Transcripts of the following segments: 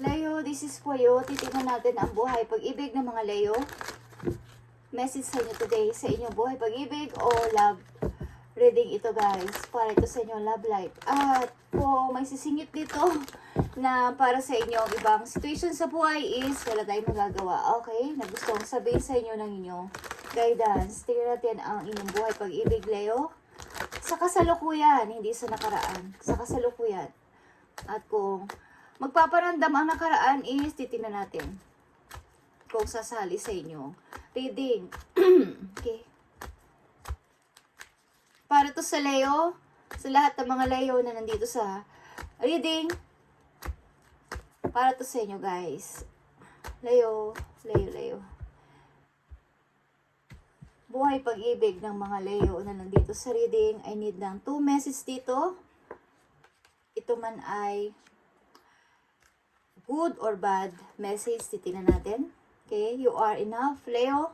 Leo, this is for you. Titingnan natin ang buhay pag-ibig ng mga Leo. Message sa inyo today sa inyong buhay pag-ibig o love reading ito guys. Para ito sa inyong love life. At kung may sisingit dito na para sa inyong ibang situation sa buhay is wala tayong magagawa. Okay? Na gusto kong sabihin sa inyo ng inyong guidance. Tingnan natin ang inyong buhay pag-ibig Leo. Sa kasalukuyan, hindi sa nakaraan. Sa kasalukuyan. At kung magpaparamdam ang nakaraan is titingnan natin kung sasali sa inyo reading. Okay. Para to sa Leo, sa lahat ng mga Leo na nandito sa reading, para to sa inyo guys. Leo, Leo, Leo. Buhay pag-ibig ng mga Leo na nandito sa reading. I need ng 2 message dito. Ito man ay good or bad message, titingnan natin. Okay, you are enough, Leo.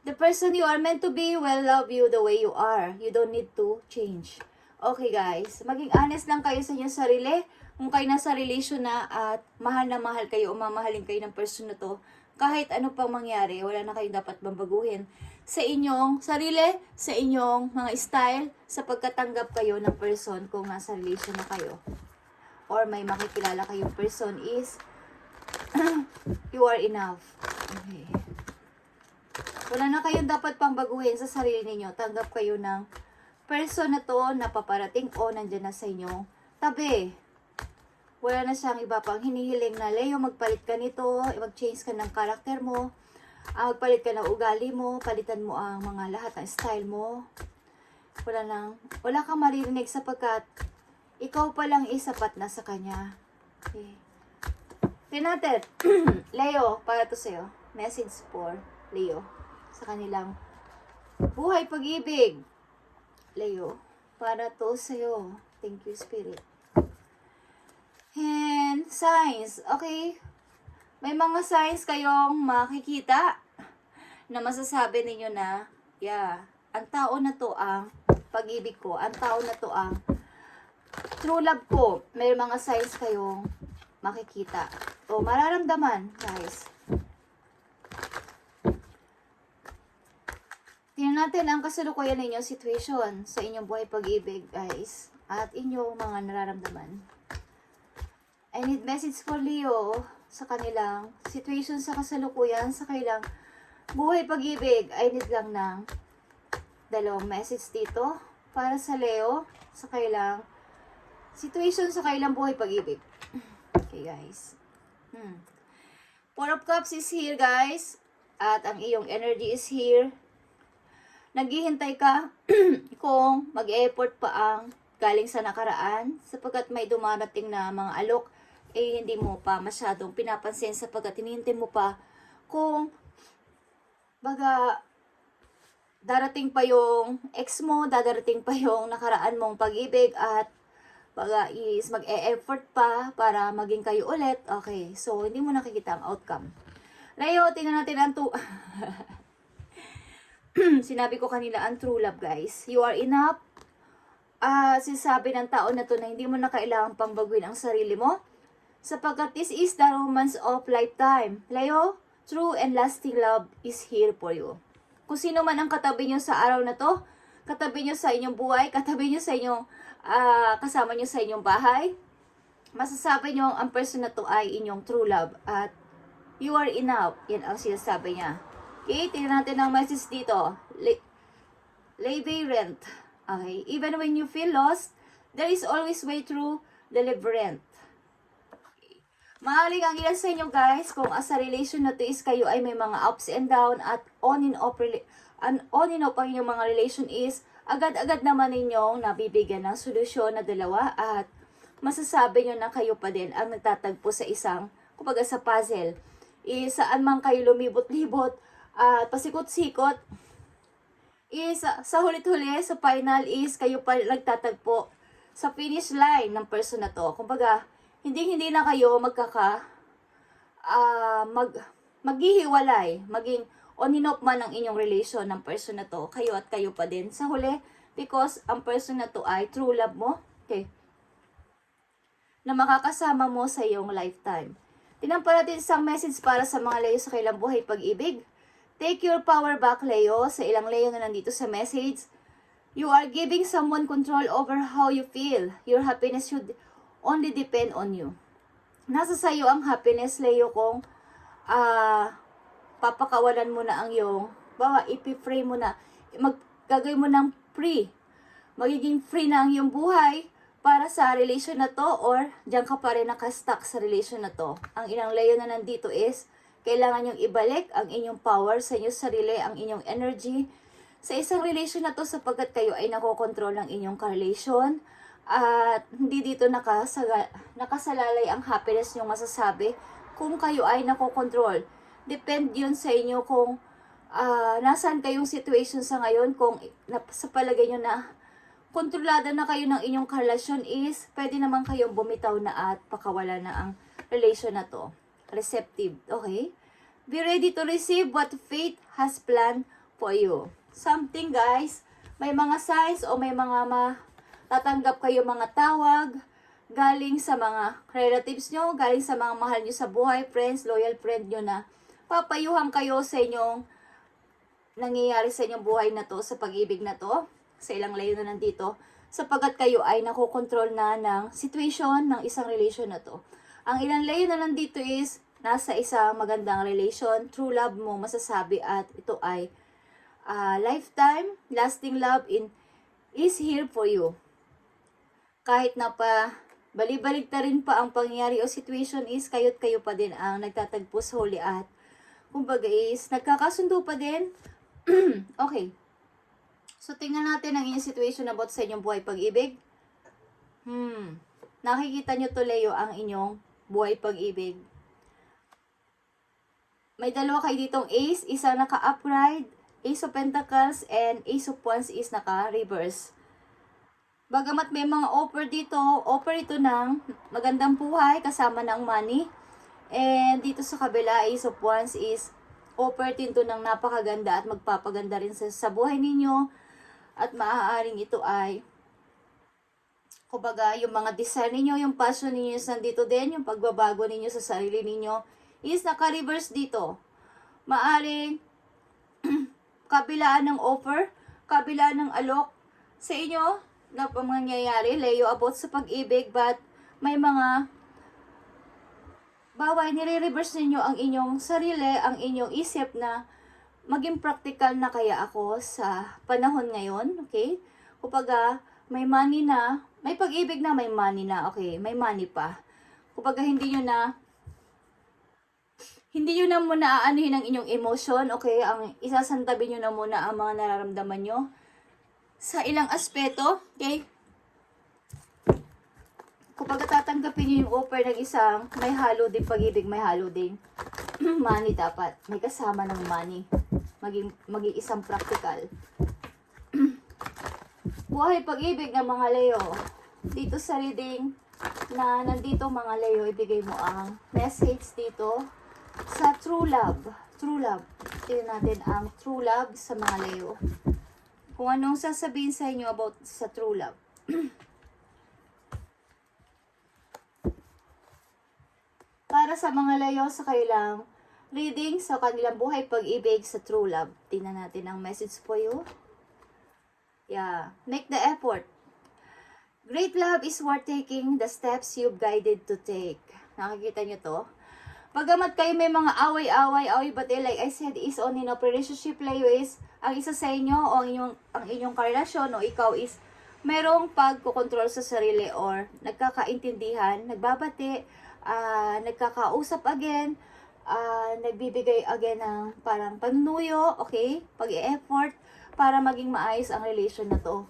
The person you are meant to be will love you the way you are. You don't need to change. Okay guys, maging honest lang kayo sa inyong sarili. Kung kayo nasa relation na at mahal na mahal kayo o mamahalin kayo ng person na to, kahit ano pang mangyari, wala na kayong dapat babaguhin sa inyong sarili, sa inyong mga style, sa pagkatanggap kayo ng person kung nasa relation na kayo. Or may makikilala kayong person is you are enough. Okay. Wala na kayong dapat pang baguhin sa sarili ninyo. Tanggap kayo ng person na to na paparating o nandyan na sa inyong tabi. Wala na siyang iba pang hinihiling na Leo, magpalit ka nito, mag-change ka ng karakter mo, magpalit ka ng ugali mo, palitan mo ang mga lahat ng style mo. Wala kang maririnig sapagkat ikaw pa lang isapat na sa kanya. Okay. Tingnan natin. Leo, para to sa'yo. Message for Leo. Sa kanilang buhay pag-ibig. Leo, para to sa'yo. Thank you, Spirit. And signs. Okay. May mga signs kayong makikita na masasabi ninyo na, yeah, ang tao na to ang pag-ibig ko. Ang tao na to ang true love ko. May mga signs kayong makikita o mararamdaman, guys. Tingnan natin ang kasalukuyan ninyo situation sa inyong buhay pag-ibig, guys. At inyong mga nararamdaman. I need message for Leo sa kanilang situation sa kasalukuyan, sa kanilang buhay pag-ibig. I need lang ng 2 message dito para sa Leo sa kanilang situation sa kailang buhay pag-ibig. Okay, guys. 4 of Cups is here, guys. At ang iyong energy is here. Naghihintay ka kung mag-effort pa ang galing sa nakaraan sapagkat may dumarating na mga alok hindi mo pa masyadong pinapansin sapagkat hinihintay mo pa kung baga darating pa yung ex mo, darating pa yung nakaraan mong pag-ibig at baga is mag-e-effort pa para maging kayo ulit. Okay, so hindi mo nakikita ang outcome. Leo, tingnan natin ang sinabi ko kanila ang true love, guys. You are enough. Sinasabi ng tao na to na hindi mo na kailangan pang baguhin ang sarili mo sapagkat this is the romance of lifetime. Leo, true and lasting love is here for you. Kung sino man ang katabi nyo sa araw na to, katabi nyo sa inyong buhay, katabi nyo sa inyong kasama nyo sa inyong bahay, masasabi nyo ang person na to ay inyong true love at you are enough. Yan ang sinasabi niya. Okay, tingnan natin ang message dito. Labyrinth. Okay, even when you feel lost, there is always way through the labyrinth. Okay. Maaaring ang ilan sa inyo guys, kung as a relation na to is kayo ay may mga ups and down at on and off ang inyong mga relation is agad-agad naman ninyong nabibigyan ng solusyon na dalawa at masasabi nyo na kayo pa din ang nagtatagpo sa isang, kumbaga sa puzzle. Saan man kayo lumibot-libot at pasikot-sikot, sa hulit-huli, sa final is kayo pa nagtatagpo sa finish line ng person na to. Kumbaga, hindi na kayo maghihiwalay, maging on and off man ang inyong relation ng person na to, kayo at kayo pa din sa huli because ang person na to ay true love mo, okay, na makakasama mo sa iyong lifetime. Tingnan pa natin isang message para sa mga Leo sa kailang buhay pag-ibig. Take your power back, Leo. Sa ilang Leo na nandito sa message. You are giving someone control over how you feel. Your happiness should only depend on you. Nasa sayo ang happiness, Leo, kung papakawalan mo na ang iyong, ipi-free mo na, gagawin mo ng free. Magiging free na ang iyong buhay para sa relation na to, or diyan ka pa rin nakastuck sa relation na to. Ang ilang Leo na nandito is, kailangan nyong ibalik ang inyong power sa inyong sarili, ang inyong energy sa isang relation na to, sapagkat kayo ay nakokontrol ng inyong ka-relation at hindi dito nakasalalay ang happiness nyo masasabi kung kayo ay nakokontrol. Depend yun sa inyo kung nasaan kayong situation sa ngayon. Kung sa palagay nyo na kontrolada na kayo ng inyong karelasyon is, pwede naman kayong bumitaw na at pakawala na ang relation na to. Receptive, okay? Be ready to receive what fate has planned for you. Something, guys, may mga signs o may mga tatanggap kayo mga tawag galing sa mga relatives nyo, galing sa mga mahal nyo sa buhay, friends, loyal friend nyo na papayuhan kayo sa inyong nangyayari sa inyong buhay na to, sa pag-ibig na to, sa ilang Leo na nandito, sapagkat kayo ay nakokontrol na ng situation ng isang relation na to. Ang ilang Leo na nandito is nasa isang magandang relation, true love mo masasabi, at ito ay lifetime, lasting love is here for you. Kahit na pa balik na rin pa ang pangyayari o situation is, kayo't kayo pa din ang nagtatagpo sa huli at kumbaga is nagkakasundo pa din. Okay. So, tingnan natin ang inyong situation about sa inyong buhay pag-ibig. Nakikita nyo to, Leo, ang inyong buhay pag-ibig. May dalawa kayo ditong ace, isa naka-upright, ace of pentacles, and ace of wands is naka-reverse. Bagamat may mga offer ito ng magandang buhay kasama ng money. And dito sa kabila, ace of wands is offer din to ng napakaganda at magpapaganda rin sa buhay ninyo. At maaaring ito ay, kumbaga, yung mga desire ninyo, yung passion ninyo is nandito din, yung pagbabago ninyo sa sarili ninyo is naka-reverse dito. Maaaring kabilaan ng offer, kabilaan ng alok sa inyo na mangyayari, Leo, about sa pag-ibig, but may mga nire-reverse ninyo ang inyong sarili, ang inyong isip na maging practical na kaya ako sa panahon ngayon, okay? Kumbaga, may money na, may pag-ibig na, may money na, okay? May money pa. Kumbaga, hindi nyo na muna aanuhin ang inyong emotion, okay? Isasantabi nyo na muna ang mga nararamdaman nyo sa ilang aspeto, okay? Kumbaga, tatanggapin nyo yung offer ng isang may halo din pag-ibig, may halo din money dapat. May kasama ng money. Maging isang practical. Buhay pag-ibig ng mga Leo. Dito sa reading na nandito mga Leo, ibigay mo ang message dito sa true love. True love. Tingnan natin ang true love sa mga Leo. Kung anong sasabihin sa inyo about sa true love. Para sa mga Leo sa kailang reading sa kanilang buhay pag-ibig sa true love. Tingnan natin ang message for you. Yeah. Make the effort. Great love is worth taking the steps you've guided to take. Nakikita nyo to? Pagamat kayo may mga away, but like I said, is on in a relationship, Leo, is ang isa sa inyo o ang inyong karelasyon o ikaw is merong pagkokontrol sa sarili or nagkakaintindihan, nagbabati, nagkakausap again, nagbibigay again ng parang panunuyo, okay? Pag-i-effort para maging maayos ang relation na to.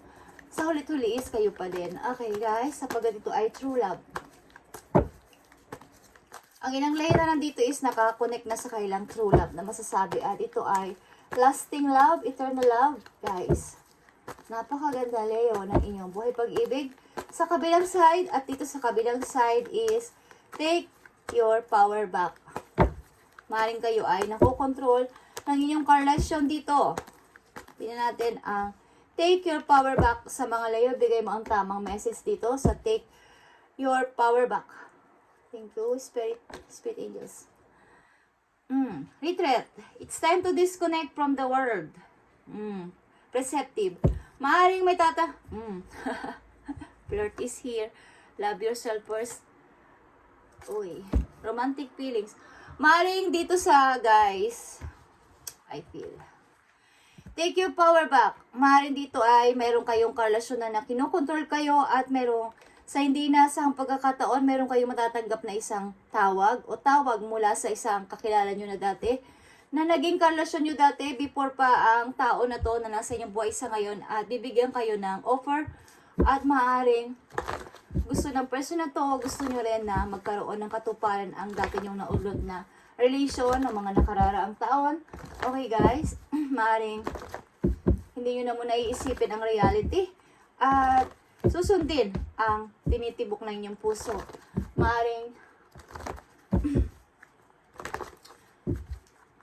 Sa hulit-huli is kayo pa din. Okay guys, sapagkat ito ay true love. Ang ilang Leo na nandito is nakakonect na sa kailang true love na masasabi at ito ay lasting love, eternal love, guys. Napakaganda, Leo, ng inyong buhay pag-ibig. Sa kabilang side at dito sa kabilang side is take your power back. Maaaring kayo ay nakokontrol ng inyong karelasyon dito. Tingnan natin ang take your power back sa mga Leo. Bigay mo ang tamang message dito sa take your power back. Thank you, Spirit Angels. Retreat. It's time to disconnect from the world. Receptive. Maaring may flirt is here. Love yourself first. Uy. Romantic feelings. Maaring dito sa guys, I feel. Take your power back. Maaring dito ay meron kayong karelasyon na kinokontrol kayo at merong sa hindi nasang pagkakataon, meron kayong matatanggap na isang tawag o tawag mula sa isang kakilala nyo na dati na naging karelasyon nyo dati before pa ang tao na to na nasa inyong buhay sa ngayon at bibigyan kayo ng offer at maaaring gusto ng person na to, gusto nyo rin na magkaroon ng katuparan ang dati nyong naulot na relation ng mga nakararaang taon. Okay guys, maaaring hindi nyo na muna iisipin ang reality at susundin ang tinitibok ng inyong puso. Maaaring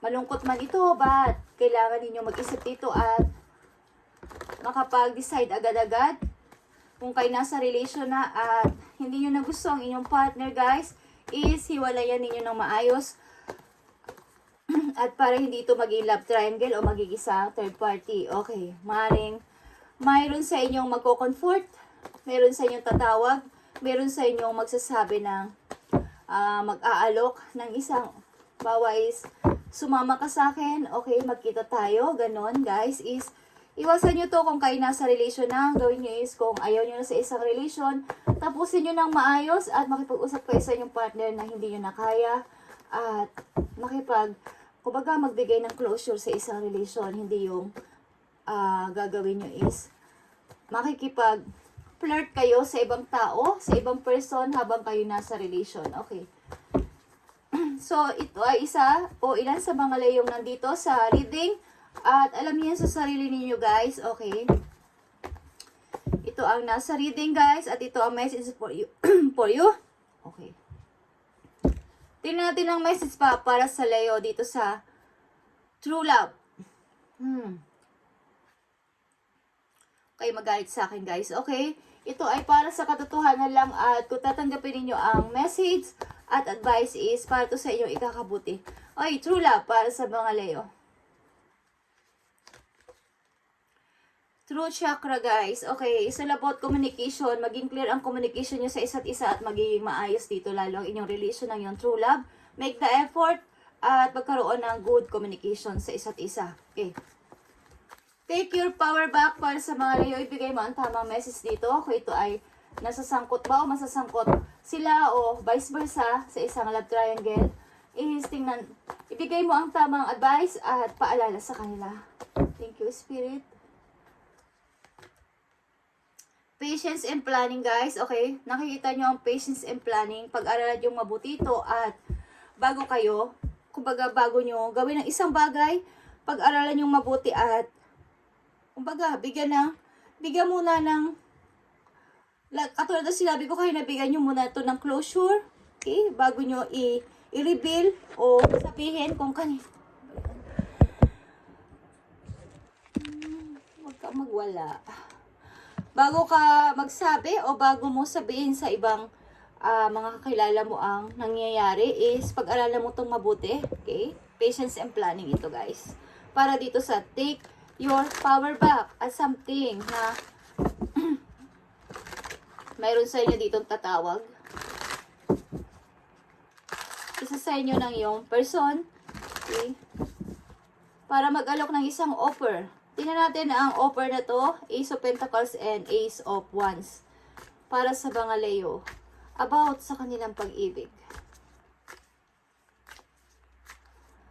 malungkot man ito, but kailangan ninyo mag-isip dito at makapag-decide agad-agad kung kayo nasa relation na at hindi nyo na gusto ang inyong partner guys, is hiwalayan ninyo ng maayos at para hindi ito maging love triangle o magiging isang third party. Okay, maaaring mayroon sa inyong magko-comfort, meron sa inyong tatawag, meron sa inyong magsasabi ng mag-aalok ng isang bawa is sumama ka sa akin, okay, magkita tayo, ganon guys, is iwasan nyo to kung kayo nasa relation na. Gawin nyo is kung ayaw nyo na sa isang relation, tapusin nyo ng maayos at makipag-usap kayo sa inyong partner na hindi nyo na kaya at kumbaga magbigay ng closure sa isang relation. Hindi yung gagawin nyo is makikipag-flirt kayo sa ibang tao, sa ibang person habang kayo nasa relation. Okay. So, ito ay isa o ilan sa mga layong nandito sa reading. At alam niyo sa sarili ninyo guys, okay? Ito ang nasa reading guys at ito ang message for you. For you. Okay. Tingnan natin ang message pa para sa Leo dito sa True Love. Kayo magalit sa akin guys, okay? Ito ay para sa katotohanan lang at kung tatanggapin ninyo ang message at advice is para to sa inyong ikakabuti. Okay, True Love para sa mga Leo. True chakra guys. Okay, it's all about communication. Maging clear ang communication nyo sa isa't isa at magiging maayos dito lalo ang inyong relation ng yung true love. Make the effort at magkaroon ng good communication sa isa't isa. Okay. Take your power back para sa mga Leo. Ibigay mo ang tamang message dito. Kung ito ay nasasangkot ba o masasangkot sila o vice versa sa isang love triangle. Tingnan, ibigay mo ang tamang advice at paalala sa kanila. Thank you, Spirit. Patience and planning guys, okay? Nakikita nyo ang patience and planning. Pag-aralan yung mabuti ito at bago kayo, kumbaga bago nyo gawin ng isang bagay, pag-aralan yung mabuti at kumbaga bigyan muna ng katulad na sinabi ko kayo, nabigyan nyo muna ito ng closure, okay? Bago nyo i-reveal o sabihin kung kanino. Huwag ka magwala. Bago ka magsabi o bago mo sabihin sa ibang mga kakilala mo ang nangyayari is pag-aralan mo itong mabuti. Okay? Patience and planning ito guys. Para dito sa take your power back at something na mayroon sa inyo ditong tatawag. Isa sa inyo ng iyong person. Okay? Para mag-alok ng isang offer. Tingnan natin ang offer na to, Ace of Pentacles and Ace of Wands. Para sa mga Leo, about sa kanilang pag-ibig.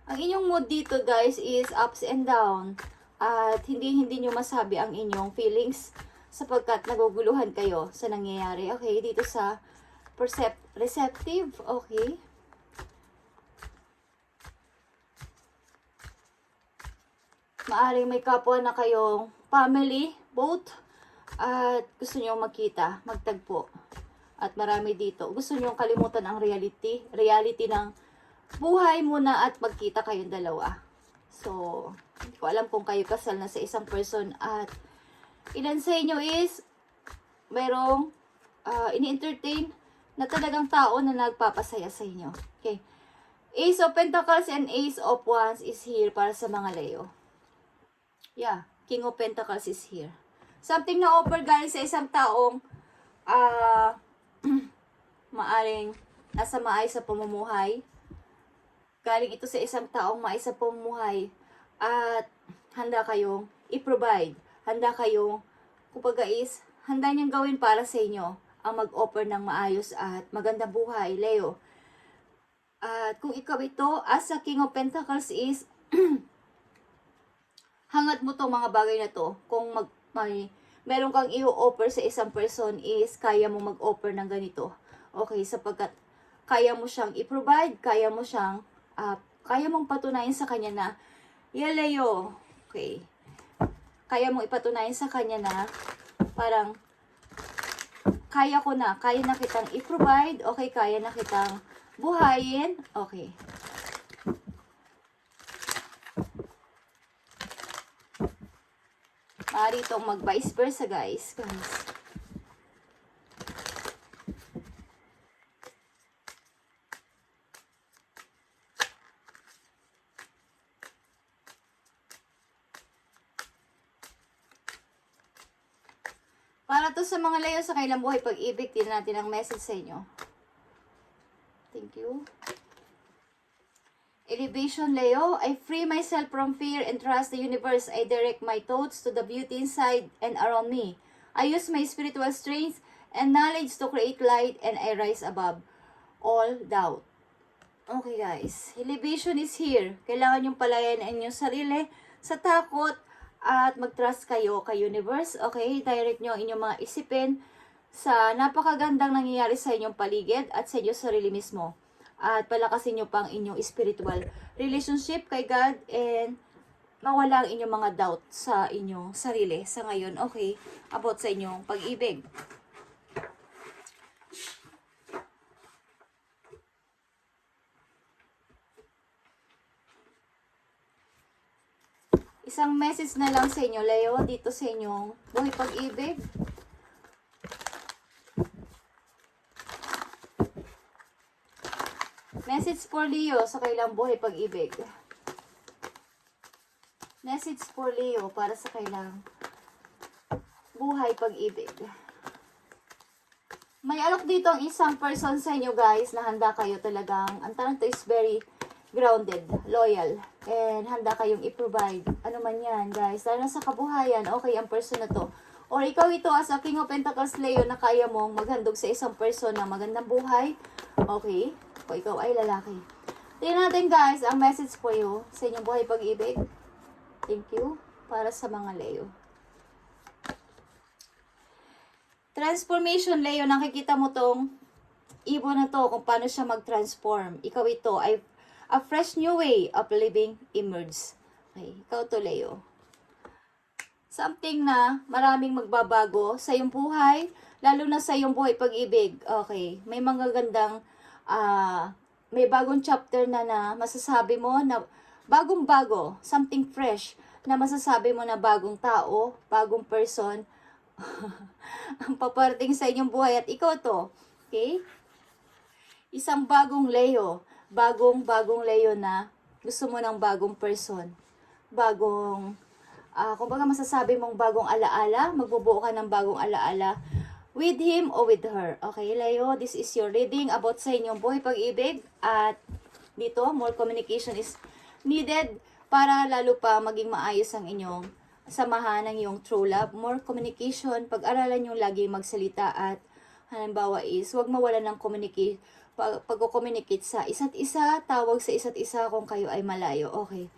Ang inyong mood dito guys is ups and down. At hindi nyo masabi ang inyong feelings sapagkat naguguluhan kayo sa nangyayari. Okay, dito sa receptive, okay. Maaring may kapwa na kayong family, both, at gusto nyo magkita, magtagpo. At marami dito. Gusto nyo kalimutan ang reality ng buhay muna at magkita kayong dalawa. So, hindi ko alam kung kayo kasal na sa isang person at ilan sa inyo is merong ini-entertain na talagang tao na nagpapasaya sa inyo. Okay. Ace of Pentacles and Ace of Wands is here para sa mga Leo. Yeah, King of Pentacles is here. Something na offer guys sa isang taong maaring nasa maayos sa pamumuhay. Galing ito sa isang taong maayos sa pamumuhay at handa kayong i-provide. Handa kayong, kumbaga handa niyang gawin para sa inyo ang mag-offer ng maayos at magandang buhay, Leo. At kung ikaw ito, as a King of Pentacles is, hangat mo tong mga bagay na to. Kung meron kang i-offer sa isang person is, kaya mo mag-offer ng ganito. Okay, sapagkat kaya mo siyang i-provide, kaya mong patunayan sa kanya na, yeah, Leo, okay, kaya mong ipatunayan sa kanya na, parang, kaya na kitang i-provide, okay, kaya na kitang buhayin, okay. Maaari itong mag-vice versa, guys. Para to sa mga Leo sa kailang buhay pag-ibig, tingnan natin ang message sa inyo. Thank you. Elevation, Leo. I free myself from fear and trust the universe. I direct my thoughts to the beauty inside and around me. I use my spiritual strength and knowledge to create light and I rise above all doubt. Okay guys, elevation is here. Kailangan yung palayan ang inyong sarili sa takot at mag-trust kayo kay universe. Okay, direct nyo ang inyong mga isipin sa napakagandang nangyayari sa inyong paligid at sa inyong sarili mismo. At palakasin nyo pang inyong spiritual relationship kay God and mawala ang inyong mga doubt sa inyong sarili sa ngayon. Okay, about sa inyong pag-ibig. Isang message na lang sa inyo, Leo, dito sa inyong buhay pag-ibig. Message for Leo sa kailang buhay pag-ibig. Message for Leo para sa kailang buhay pag-ibig. May alok dito ang isang person sa inyo guys na handa kayo talagang, ang tanong to is very grounded, loyal, and handa kayong i-provide. Ano man yan, guys. Lalo sa kabuhayan, okay, ang person na to. Or ikaw ito as a King of Pentacles, Leo, na kaya mong maghandog sa isang person na magandang buhay. Okay. O ikaw ay lalaki. Tingnan natin, guys, ang message for you sa inyong buhay pag-ibig. Thank you. Para sa mga Leo. Transformation, Leo. Nakikita mo tong ibon na to kung paano siya mag-transform. Ikaw ito ay a fresh new way of living emerges. Okay, ikaw to, Leo. Something na maraming magbabago sa iyong buhay, lalo na sa iyong buhay pag-ibig. Okay, may mga gandang, may bagong chapter na masasabi mo na bagong-bago, something fresh, na masasabi mo na bagong tao, bagong person, ang paparating sa inyong buhay at ikaw to. Okay? Isang bagong Leo. Bagong Leo na gusto mo ng bagong person. Bagong, kumbaga masasabi mong bagong alaala, magbubuo ka ng bagong alaala with him or with her. Okay, Leo, this is your reading about sa inyong buhay pag-ibig. At dito, more communication is needed para lalo pa maging maayos ang inyong samahan ng iyong true love. More communication, pag-aralan yung lagi magsalita at halimbawa is, huwag mawala ng communication. Pag-communicate sa isa't isa, tawag sa isa't isa kung kayo ay malayo. Okay.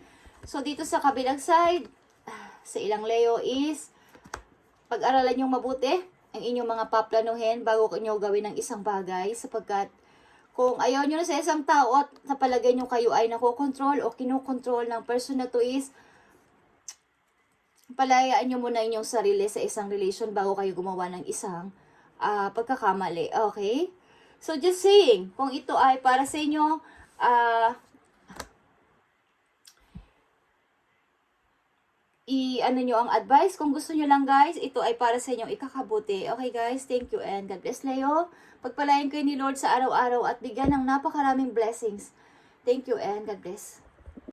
So, dito sa kabilang side, sa ilang Leo is, pag-aralan nyo mabuti ang inyong mga paplanuhin bago nyo gawin ng isang bagay. Sapagkat, kung ayaw nyo na sa isang tao at sa palagay nyo kayo ay nakokontrol o kinokontrol ng person na to is, palayaan nyo muna inyong sarili sa isang relation bago kayo gumawa ng isang pagkakamali. Okay? So, just saying, kung ito ay para sa inyo, i-ano nyo ang advice. Kung gusto nyo lang guys, ito ay para sa inyong ikakabuti. Okay guys, thank you and God bless Leo. Pagpalain kayo ni Lord sa araw-araw at bigyan ng napakaraming blessings. Thank you and God bless.